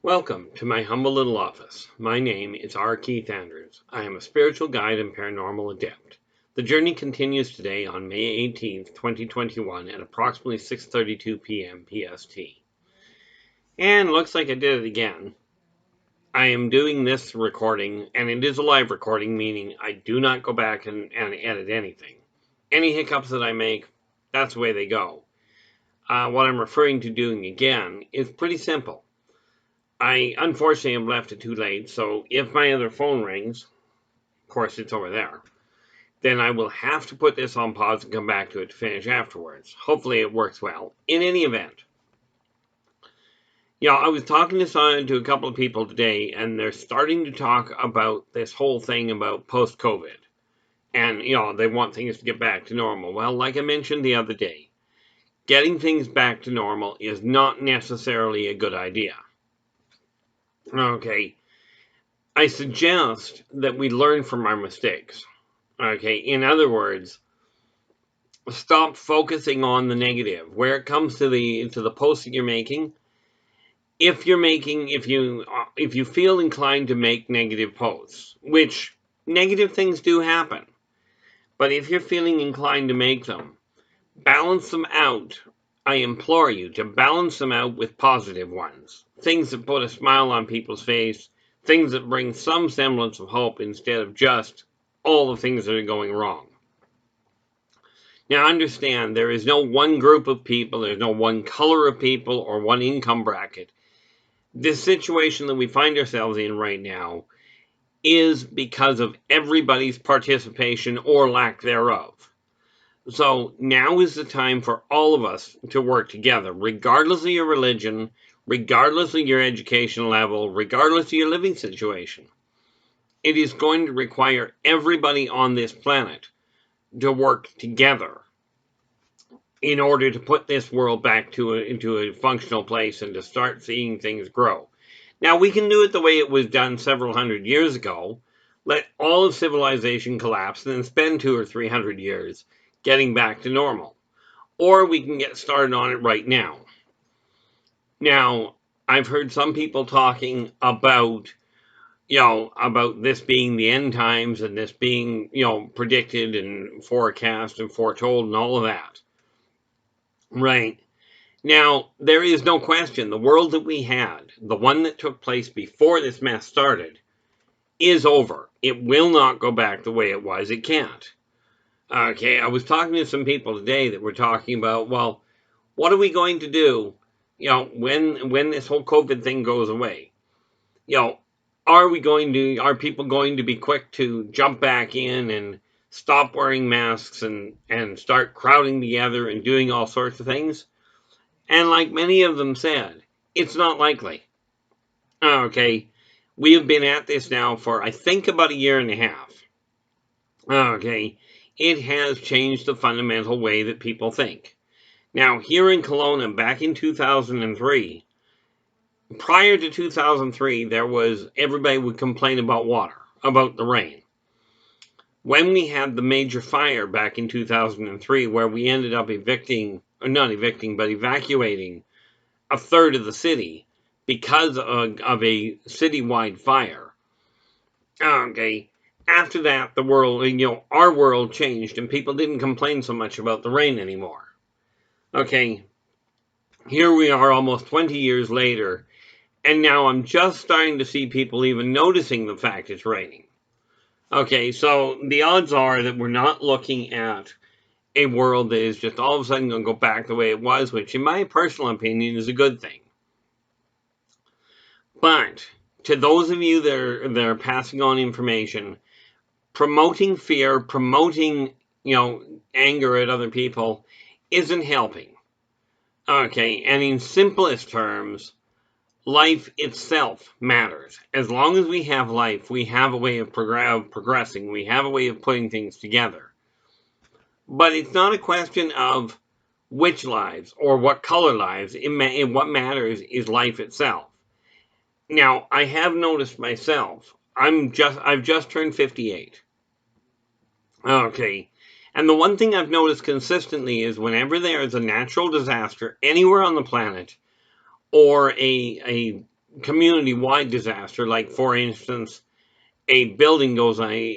Welcome to my humble little office. My name is R. Keith Andrews. I am a spiritual guide and paranormal adept. The journey continues today on May 18th, 2021 at approximately 6:32 p.m. PST. And looks like I did it again. I am doing this recording, and it is a live recording, meaning I do not go back and edit anything. Any hiccups that I make, that's the way they go. What I'm referring to doing again is pretty simple. I unfortunately have left it too late, so if my other phone rings, of course it's over there, then I will have to put this on pause and come back to it to finish afterwards. Hopefully it works well. In any event, I was talking to a couple of people today, and they're starting to talk about this whole thing about post-COVID. And, they want things to get back to normal. Well, like I mentioned the other day, getting things back to normal is not necessarily a good idea. Okay, I suggest that we learn from our mistakes. Okay, in other words, stop focusing on the negative. Where it comes to the post that you're making, if you feel inclined to make negative posts, which negative things do happen, but if you're feeling inclined to make them, balance them out. I implore you to balance them out with positive ones. Things that put a smile on people's face, things that bring some semblance of hope instead of just all the things that are going wrong. Now understand, there is no one group of people, there's no one color of people or one income bracket. This situation that we find ourselves in right now is because of everybody's participation or lack thereof. So now is the time for all of us to work together, regardless of your religion, regardless of your education level, regardless of your living situation. It is going to require everybody on this planet to work together in order to put this world back into a functional place and to start seeing things grow. Now, we can do it the way it was done several hundred years ago. Let all of civilization collapse and then spend 200 or 300 years getting back to normal. Or we can get started on it right now. Now, I've heard some people talking about, about this being the end times and this being, predicted and forecast and foretold and all of that. Right. Now, there is no question the world that we had, the one that took place before this mess started, is over. It will not go back the way it was. It can't. Okay, I was talking to some people today that were talking about, well, what are we going to do, when this whole COVID thing goes away? Are people going to be quick to jump back in and stop wearing masks and start crowding together and doing all sorts of things? And like many of them said, it's not likely. Okay, we have been at this now for, I think, about a year and a half. Okay, it has changed the fundamental way that people think. Now, here in Kelowna, back in 2003, prior to 2003, everybody would complain about water, about the rain. When we had the major fire back in 2003, where we ended up evacuating a third of the city because of a citywide fire. Okay, after that, the world, our world changed and people didn't complain so much about the rain anymore. Okay, here we are almost 20 years later, and now I'm just starting to see people even noticing the fact it's raining. Okay, so the odds are that we're not looking at a world that is just all of a sudden going to go back the way it was, which in my personal opinion is a good thing. But to those of you that are passing on information, promoting fear, promoting, anger at other people isn't helping. Okay, and in simplest terms, life itself matters. As long as we have life, we have a way of progressing. We have a way of putting things together. But it's not a question of which lives or what color lives. What matters is life itself. Now, I have noticed myself, I've just turned 58. Okay. And the one thing I've noticed consistently is whenever there is a natural disaster anywhere on the planet, or a community-wide disaster, like for instance, a building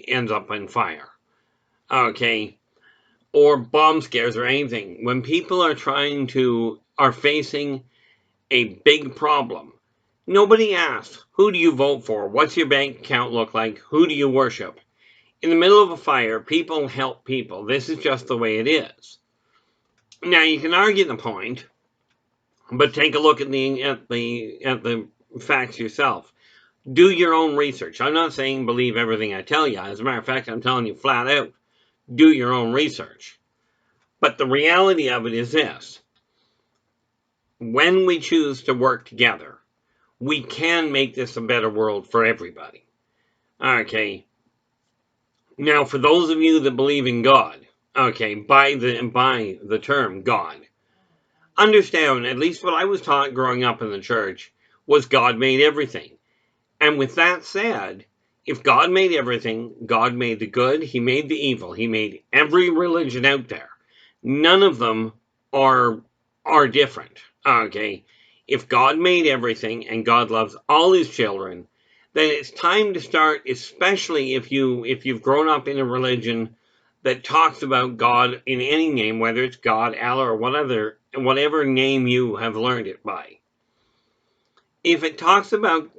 ends up on fire, okay, or bomb scares or anything. When people are facing a big problem, nobody asks, who do you vote for? What's your bank account look like? Who do you worship? In the middle of a fire, people help people. This is just the way it is. Now you can argue the point, but take a look at the facts yourself. Do your own research. I'm not saying believe everything I tell you. As a matter of fact, I'm telling you flat out, do your own research. But the reality of it is this: when we choose to work together, we can make this a better world for everybody. Okay. Now, for those of you that believe in God, okay, by the term God, understand, at least what I was taught growing up in the church, was God made everything. And with that said, if God made everything, God made the good, He made the evil, He made every religion out there. None of them are different. Okay? If God made everything and God loves all His children, then it's time to start, especially if you've grown up in a religion that talks about God in any name, whether it's God, Allah, or whatever name you have learned it by. If it talks about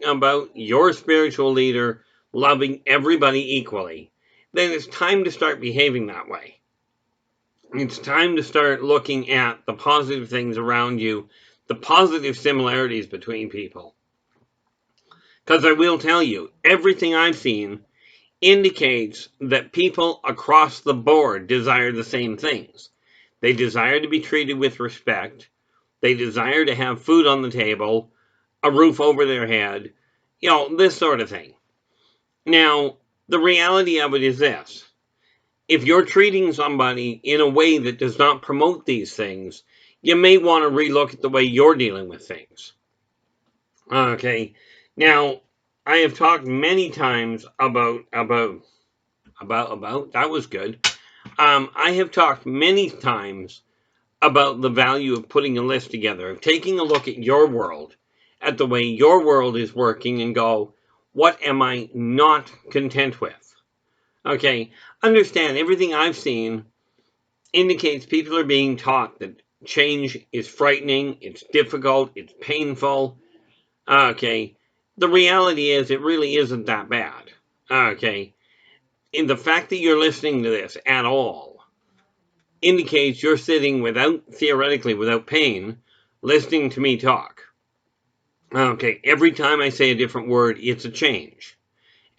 your spiritual leader loving everybody equally, then it's time to start behaving that way. It's time to start looking at the positive things around you, the positive similarities between people. Because I will tell you, everything I've seen indicates that people across the board desire the same things. They desire to be treated with respect. They desire to have food on the table, a roof over their head, this sort of thing. Now, the reality of it is this: if you're treating somebody in a way that does not promote these things, you may want to relook at the way you're dealing with things. Okay. Now, I have talked many times about that was good. I have talked many times about the value of putting a list together, of taking a look at your world, at the way your world is working, and go, what am I not content with? Okay, understand, everything I've seen indicates people are being taught that change is frightening, it's difficult, it's painful. Okay, the reality is it really isn't that bad. Okay, and the fact that you're listening to this at all indicates you're sitting theoretically without pain, listening to me talk. Okay, every time I say a different word, it's a change.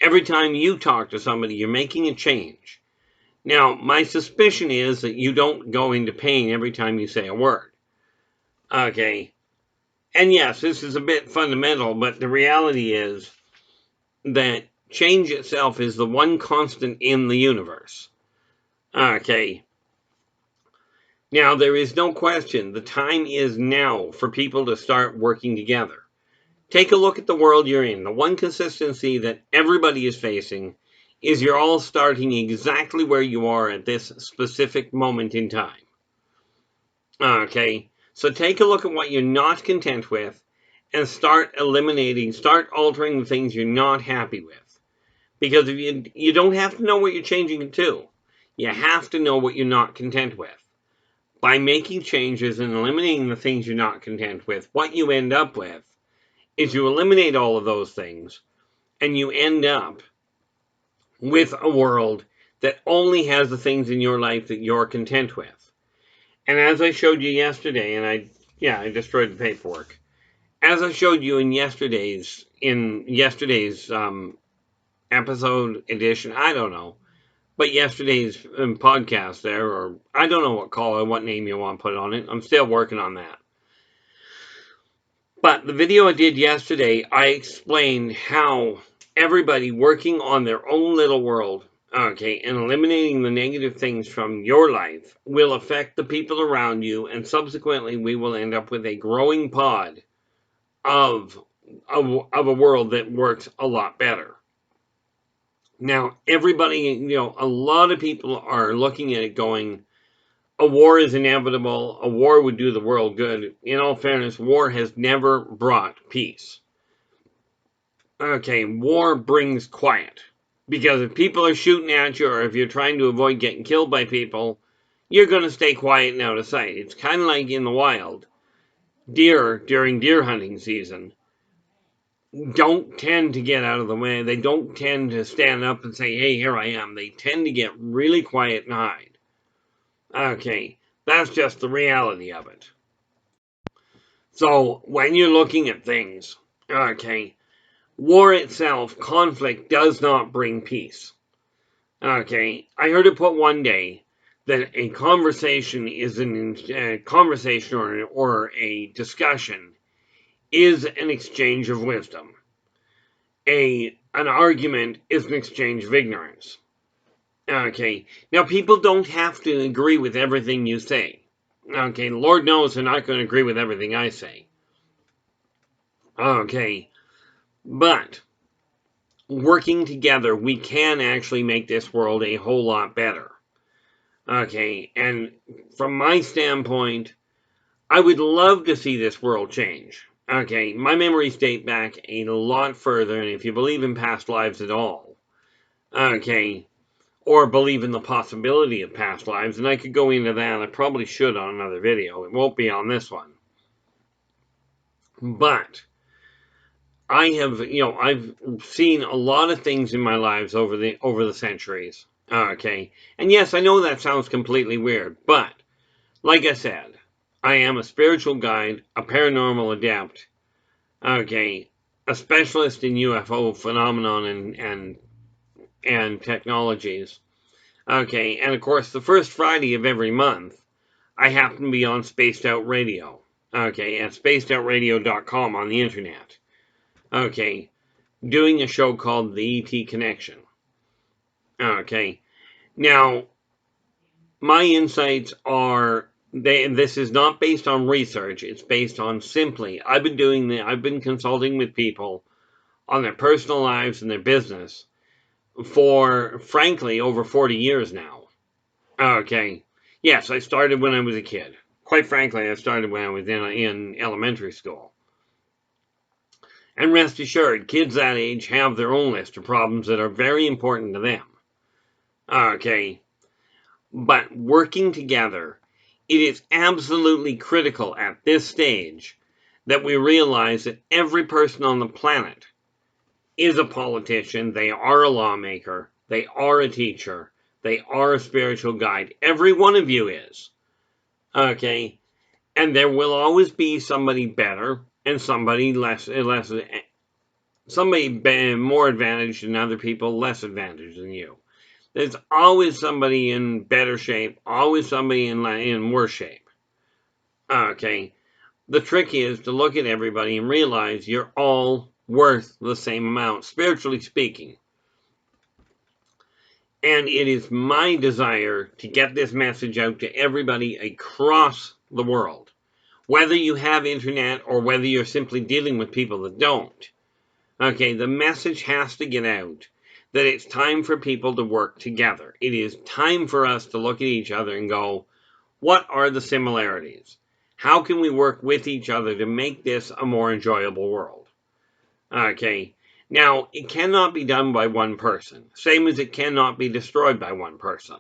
Every time you talk to somebody, you're making a change. Now, my suspicion is that you don't go into pain every time you say a word. Okay, and yes, this is a bit fundamental, but the reality is that change itself is the one constant in the universe. Okay. Now, there is no question the time is now for people to start working together. Take a look at the world you're in. The one consistency that everybody is facing is you're all starting exactly where you are at this specific moment in time. Okay, so take a look at what you're not content with and start altering the things you're not happy with. Because if you don't have to know what you're changing it to. You have to know what you're not content with. By making changes and eliminating the things you're not content with, what you end up with is you eliminate all of those things, and you end up with a world that only has the things in your life that you're content with. And as I showed you yesterday, and I destroyed the paperwork. As I showed you in yesterday's episode edition, I don't know, but yesterday's podcast there, or I don't know what name you want to put on it. I'm still working on that. But the video I did yesterday, I explained how everybody working on their own little world, okay, and eliminating the negative things from your life will affect the people around you, and subsequently we will end up with a growing pod of a world that works a lot better. Now, everybody, a lot of people are looking at it going, a war is inevitable. A war would do the world good. In all fairness, war has never brought peace. Okay, war brings quiet. Because if people are shooting at you, or if you're trying to avoid getting killed by people, you're going to stay quiet and out of sight. It's kind of like in the wild. Deer, during deer hunting season, don't tend to get out of the way. They don't tend to stand up and say, hey, here I am. They tend to get really quiet and hide. Okay, that's just the reality of it. So, when you're looking at things, okay, war itself, conflict, does not bring peace. Okay, I heard it put one day that a conversation is a conversation or a discussion is an exchange of wisdom. An argument is an exchange of ignorance. Okay, now people don't have to agree with everything you say. Okay, Lord knows they're not going to agree with everything I say. Okay, but working together, we can actually make this world a whole lot better. Okay, and from my standpoint, I would love to see this world change. Okay, my memories date back a lot further, and if you believe in past lives at all, okay, or believe in the possibility of past lives, and I could go into that, I probably should on another video. It won't be on this one. But I've seen a lot of things in my lives over the centuries. Okay, and yes, I know that sounds completely weird, but like I said, I am a spiritual guide, a paranormal adept, okay, a specialist in UFO phenomenon and technologies. Okay, and of course, the first Friday of every month, I happen to be on Spaced Out Radio. Okay, at spacedoutradio.com on the internet. Okay, doing a show called The ET Connection. Okay, now my insights are this is not based on research. It's based on simply I've been consulting with people on their personal lives and their business for frankly over 40 years now. Okay. Yes, I started when I was a kid. Quite frankly, I started when I was in elementary school. And rest assured, kids that age have their own list of problems that are very important to them. Okay. But working together, it is absolutely critical at this stage that we realize that every person on the planet is a politician, they are a lawmaker, they are a teacher, they are a spiritual guide. Every one of you is. Okay? And there will always be somebody better and somebody somebody more advantaged than other people, less advantaged than you. There's always somebody in better shape, always somebody in worse shape. Okay, the trick is to look at everybody and realize you're all worth the same amount, spiritually speaking. And it is my desire to get this message out to everybody across the world. Whether you have internet or whether you're simply dealing with people that don't. Okay, the message has to get out that it's time for people to work together. It is time for us to look at each other and go, what are the similarities? How can we work with each other to make this a more enjoyable world? Okay, now it cannot be done by one person, same as it cannot be destroyed by one person.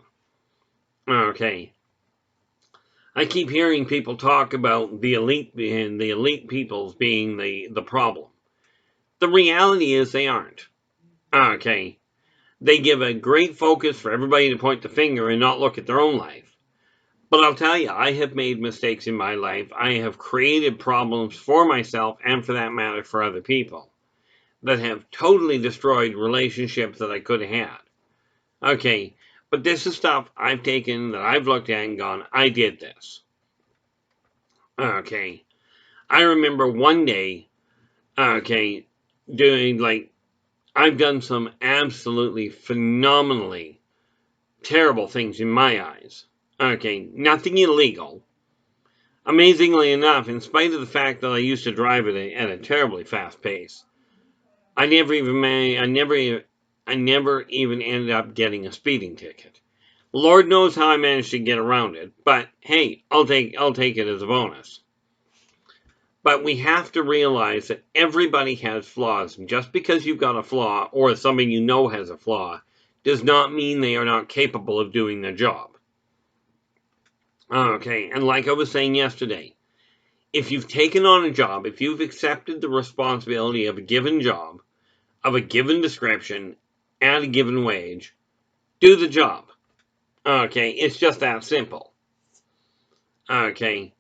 Okay, I keep hearing people talk about the elite and the elite peoples being the problem. The reality is they aren't. Okay. They give a great focus for everybody to point the finger and not look at their own life. But I'll tell you, I have made mistakes in my life. I have created problems for myself and for that matter for other people that have totally destroyed relationships that I could have had. Okay. But this is stuff I've taken that I've looked at and gone, I did this. Okay. I remember one day, okay, doing I've done some absolutely phenomenally terrible things in my eyes. Okay, nothing illegal. Amazingly enough, in spite of the fact that I used to drive at a terribly fast pace, I never even ended up getting a speeding ticket. Lord knows how I managed to get around it, but hey, I'll take it as a bonus. But we have to realize that everybody has flaws. And just because you've got a flaw, or somebody you know has a flaw, does not mean they are not capable of doing their job. Okay, and like I was saying yesterday, if you've taken on a job, if you've accepted the responsibility of a given job, of a given description, at a given wage, do the job. Okay, it's just that simple. Okay,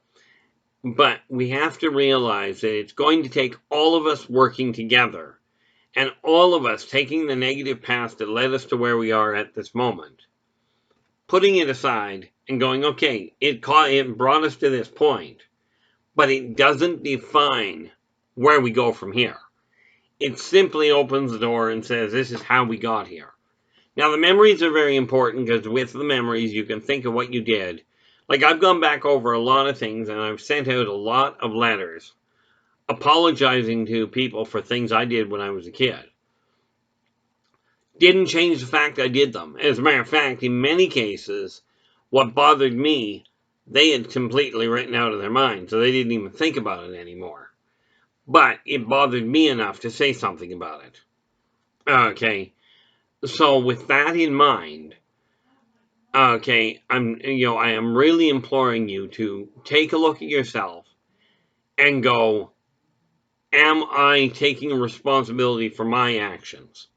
but we have to realize that it's going to take all of us working together, and all of us taking the negative path that led us to where we are at this moment, putting it aside and going, okay, it brought us to this point, but it doesn't define where we go from here. It simply opens the door and says, this is how we got here. Now, the memories are very important, because with the memories, you can think of what you did. Like, I've gone back over a lot of things, and I've sent out a lot of letters apologizing to people for things I did when I was a kid. Didn't change the fact I did them. As a matter of fact, in many cases, what bothered me, they had completely written out of their mind, so they didn't even think about it anymore. But it bothered me enough to say something about it. Okay, so with that in mind, okay, I am really imploring you to take a look at yourself and go, am I taking responsibility for my actions?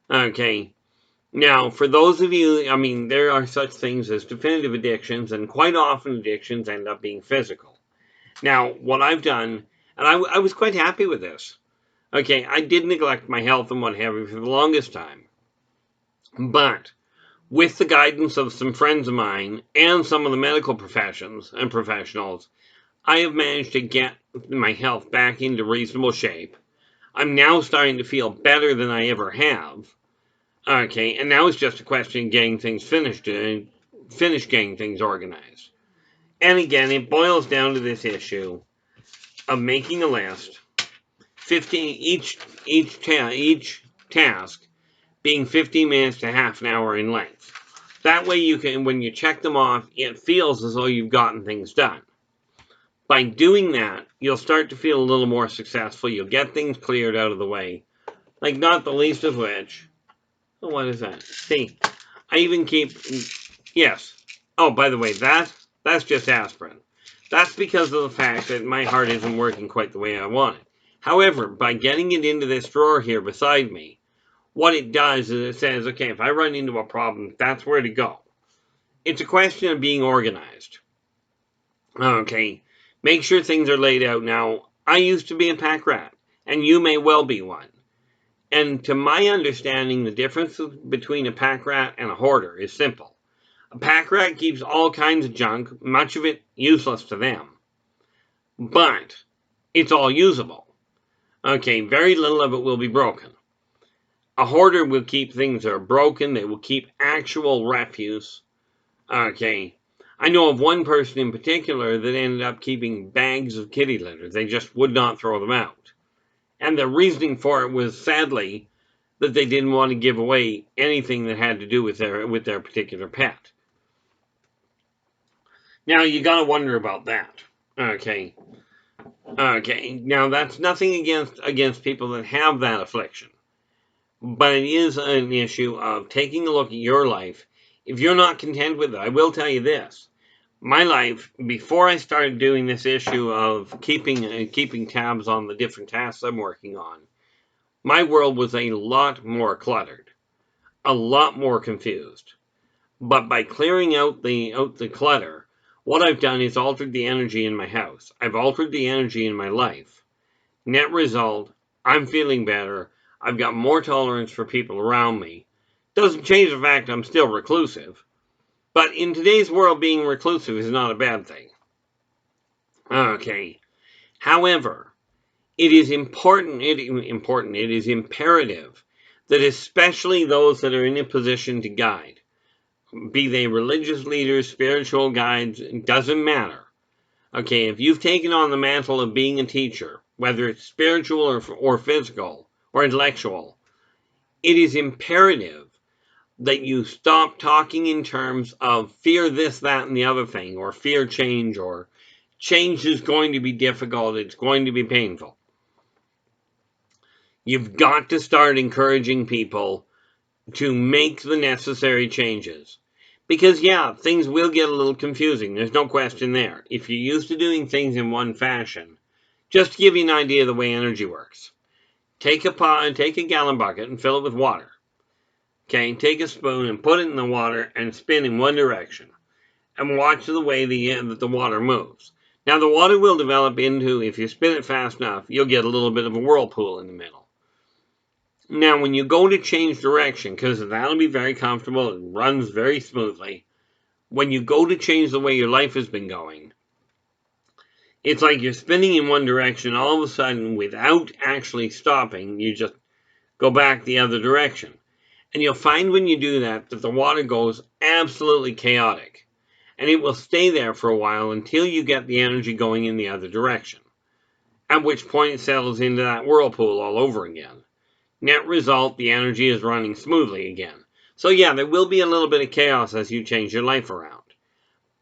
Okay, now for those of you, I mean, there are such things as definitive addictions, and quite often addictions end up being physical. Now, what I've done, and I was quite happy with this. Okay, I did neglect my health and what have you for the longest time. But with the guidance of some friends of mine and some of the medical professions and professionals, I have managed to get my health back into reasonable shape. I'm now starting to feel better than I ever have. Okay, and now it's just a question of getting things finished and finish getting things organized. And again, it boils down to this issue of making a list, 15 each task being 15 minutes to half an hour in length. That way you can, when you check them off, it feels as though you've gotten things done. By doing that, you'll start to feel a little more successful. You'll get things cleared out of the way. Like, not the least of which, oh, what is that? See, I even keep, yes. Oh, by the way, that's just aspirin. That's because of the fact that my heart isn't working quite the way I want it. However, by getting it into this drawer here beside me, what it does is it says, okay, if I run into a problem, that's where to go. It's a question of being organized. Okay, make sure things are laid out. Now, I used to be a pack rat, and you may well be one. And to my understanding, the difference between a pack rat and a hoarder is simple. A pack rat keeps all kinds of junk, much of it useless to them. But it's all usable. Okay, very little of it will be broken. A hoarder will keep things that are broken. They will keep actual refuse. Okay, I know of one person in particular that ended up keeping bags of kitty litter. They just would not throw them out. And the reasoning for it was, sadly, that they didn't want to give away anything that had to do with their particular pet. Now, you got to wonder about that. Okay. Okay, now that's nothing against people that have that affliction. But it is an issue of taking a look at your life. If you're not content with it, I will tell you this. My life, before I started doing this issue of keeping tabs on the different tasks I'm working on, my world was a lot more cluttered, a lot more confused. But by clearing out the clutter, what I've done is altered the energy in my house. I've altered the energy in my life. Net result, I'm feeling better. I've got more tolerance for people around me. Doesn't change the fact I'm still reclusive. But in today's world, being reclusive is not a bad thing. Okay. However, it is it is imperative that especially those that are in a position to guide, be they religious leaders, spiritual guides, it doesn't matter. Okay, if you've taken on the mantle of being a teacher, whether it's spiritual or physical or intellectual, it is imperative that you stop talking in terms of fear this, that, and the other thing, or fear change, or Change is going to be difficult. It's going to be painful. You've got to start encouraging people to make the necessary changes. Because, yeah, things will get a little confusing. There's no question there. If you're used to doing things in one fashion, just to give you an idea of the way energy works. Take a gallon bucket and fill it with water. Okay, take a spoon and put it in the water and spin in one direction. And watch the way that the water moves. Now, the water will develop into, if you spin it fast enough, you'll get a little bit of a whirlpool in the middle. Now, when you go to change direction, because that'll be very comfortable, it runs very smoothly. When you go to change the way your life has been going, it's like you're spinning in one direction, all of a sudden, without actually stopping, you just go back the other direction. And you'll find when you do that, that the water goes absolutely chaotic. And it will stay there for a while until you get the energy going in the other direction. At which point it settles into that whirlpool all over again. Net result, the energy is running smoothly again. So yeah, there will be a little bit of chaos as you change your life around.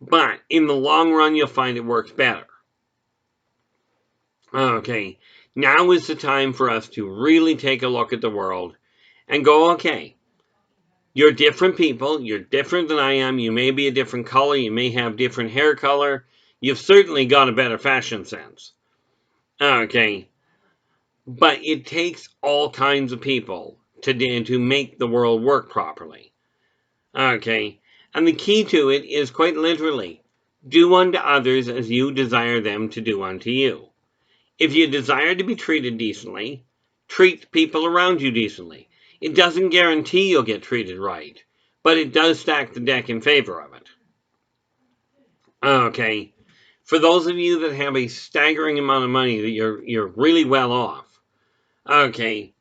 But in the long run, you'll find it works better. Okay, now is the time for us to really take a look at the world and go, okay, you're different people, you're different than I am, you may be a different color, you may have different hair color, you've certainly got a better fashion sense. Okay, but it takes all kinds of people to make the world work properly. Okay, and the key to it is quite literally, do unto others as you desire them to do unto you. If you desire to be treated decently, treat people around you decently. It doesn't guarantee you'll get treated right, but it does stack the deck in favor of it. Okay, for those of you that have a staggering amount of money, that you're really well off. Okay,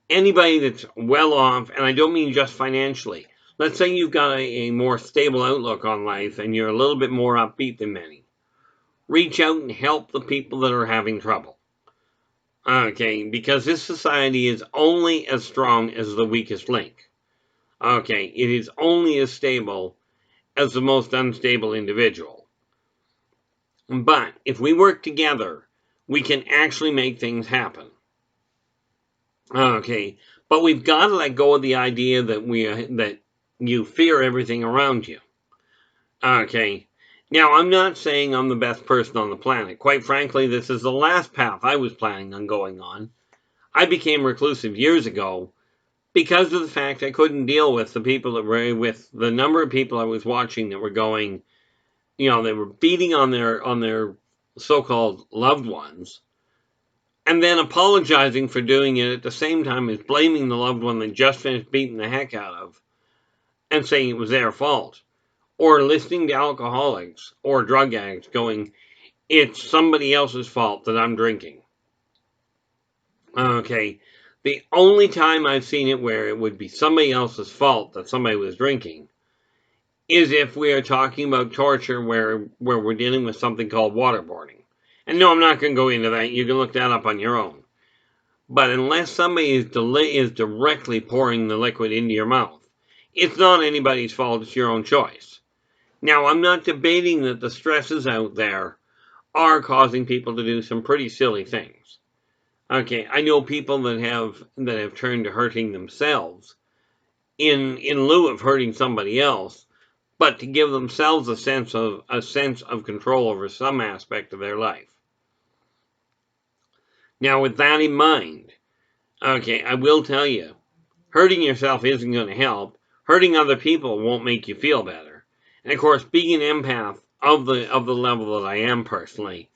anybody that's well off, and I don't mean just financially. Let's say you've got a more stable outlook on life and you're a little bit more upbeat than many. Reach out and help the people that are having trouble. Okay, because this society is only as strong as the weakest link. Okay, it is only as stable as the most unstable individual. But if we work together, we can actually make things happen. Okay, but we've got to let go of the idea that you fear everything around you. Okay, now I'm not saying I'm the best person on the planet. Quite frankly, this is the last path I was planning on going on. I became reclusive years ago because of the fact I couldn't deal with the people that were with the number of people I was watching that were going, they were beating on their so-called loved ones, and then apologizing for doing it at the same time as blaming the loved one they just finished beating the heck out of, and saying it was their fault, or listening to alcoholics or drug addicts going, it's somebody else's fault that I'm drinking. Okay, the only time I've seen it where it would be somebody else's fault that somebody was drinking is if we are talking about torture where we're dealing with something called waterboarding. And no, I'm not going to go into that. You can look that up on your own. But unless somebody is directly pouring the liquid into your mouth, it's not anybody's fault. It's your own choice. Now, I'm not debating that the stresses out there are causing people to do some pretty silly things. Okay, I know people that have turned to hurting themselves in lieu of hurting somebody else, but to give themselves a sense of control over some aspect of their life. Now, with that in mind, okay, I will tell you, hurting yourself isn't going to help. Hurting other people won't make you feel better. And of course, being an empath of the level that I am personally,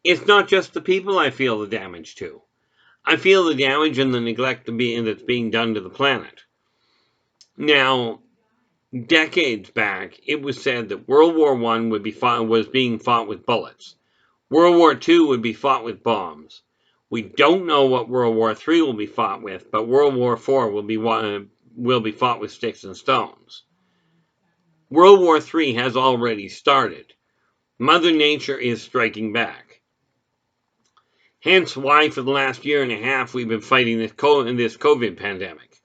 it's not just the people I feel the damage to. I feel the damage and the neglect that's being done to the planet. Now, decades back, it was said that World War I was being fought with bullets. World War II would be fought with bombs. We don't know what World War III will be fought with, but World War IV will be fought with sticks and stones. World War III has already started. Mother Nature is striking back. Hence why for the last year and a half we've been fighting this COVID pandemic.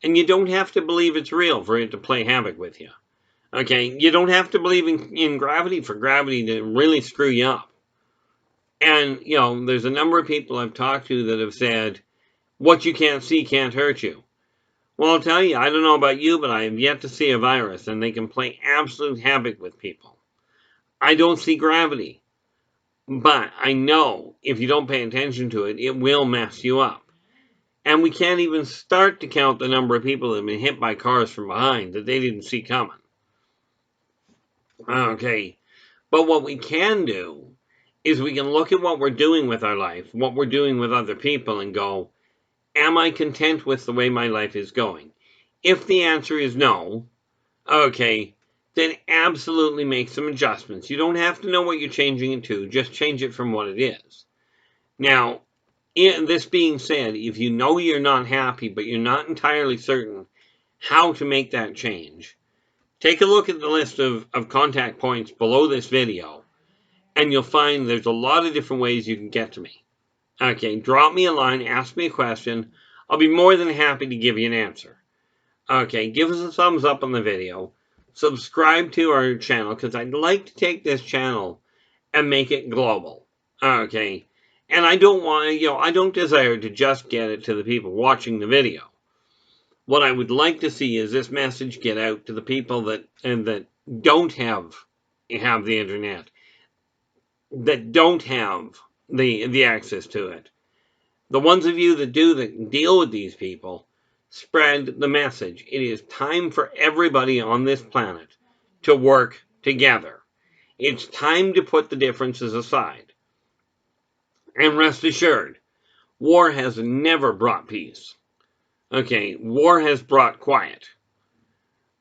And you don't have to believe it's real for it to play havoc with you. Okay, you don't have to believe in gravity for gravity to really screw you up. And, you know, there's a number of people I've talked to that have said, what you can't see can't hurt you. Well, I'll tell you, I don't know about you, but I have yet to see a virus, and they can play absolute havoc with people. I don't see gravity, but I know if you don't pay attention to it, it will mess you up. And we can't even start to count the number of people that have been hit by cars from behind that they didn't see coming. Okay, but what we can do is we can look at what we're doing with our life, what we're doing with other people, and go, am I content with the way my life is going? If the answer is no, okay, then absolutely make some adjustments. You don't have to know what you're changing it to, just change it from what it is. Now, this being said, if you know you're not happy, but you're not entirely certain how to make that change, take a look at the list of contact points below this video, and you'll find there's a lot of different ways you can get to me. Okay, drop me a line, ask me a question. I'll be more than happy to give you an answer. Okay, give us a thumbs up on the video. Subscribe to our channel, because I'd like to take this channel and make it global. Okay, and I don't want, I don't desire to just get it to the people watching the video. What I would like to see is this message get out to the people that don't have the internet, that don't have the access to it. The ones of you that do, that deal with these people, spread the message. It is time for everybody on this planet to work together. It's time to put the differences aside. And rest assured, war has never brought peace. Okay, war has brought quiet.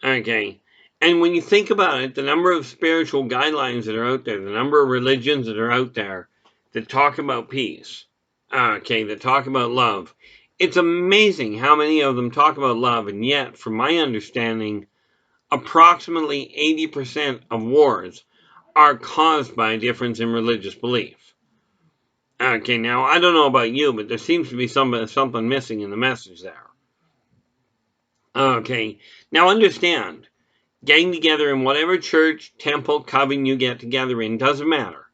Okay, and when you think about it, the number of spiritual guidelines that are out there, the number of religions that are out there that talk about peace, okay, that talk about love, it's amazing how many of them talk about love, and yet, from my understanding, approximately 80% of wars are caused by a difference in religious belief. Okay, now, I don't know about you, but there seems to be something missing in the message there. Okay, now understand, getting together in whatever church, temple, coven you get together in, doesn't matter.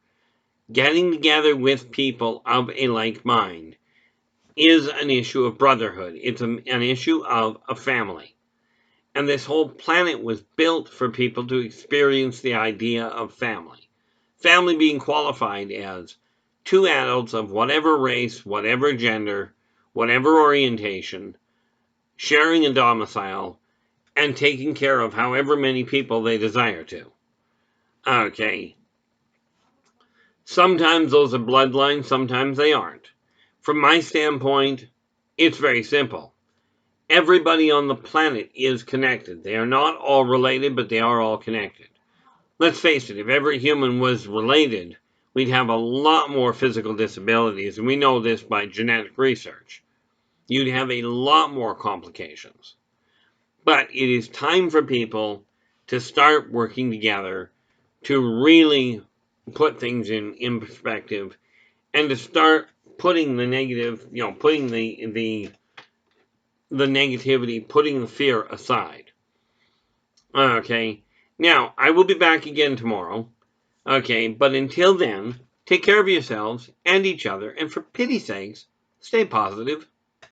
Getting together with people of a like mind is an issue of brotherhood. It's an issue of a family. And this whole planet was built for people to experience the idea of family. Family being qualified as two adults of whatever race, whatever gender, whatever orientation, sharing a domicile, and taking care of however many people they desire to. Okay. Sometimes those are bloodlines, sometimes they aren't. From my standpoint, it's very simple. Everybody on the planet is connected. They are not all related, but they are all connected. Let's face it, if every human was related, we'd have a lot more physical disabilities, and we know this by genetic research. You'd have a lot more complications. But it is time for people to start working together to really put things in perspective, and to start putting the negative, putting the negativity, putting the fear aside. Okay, now I will be back again tomorrow. Okay, but until then, take care of yourselves and each other, and for pity's sakes, stay positive.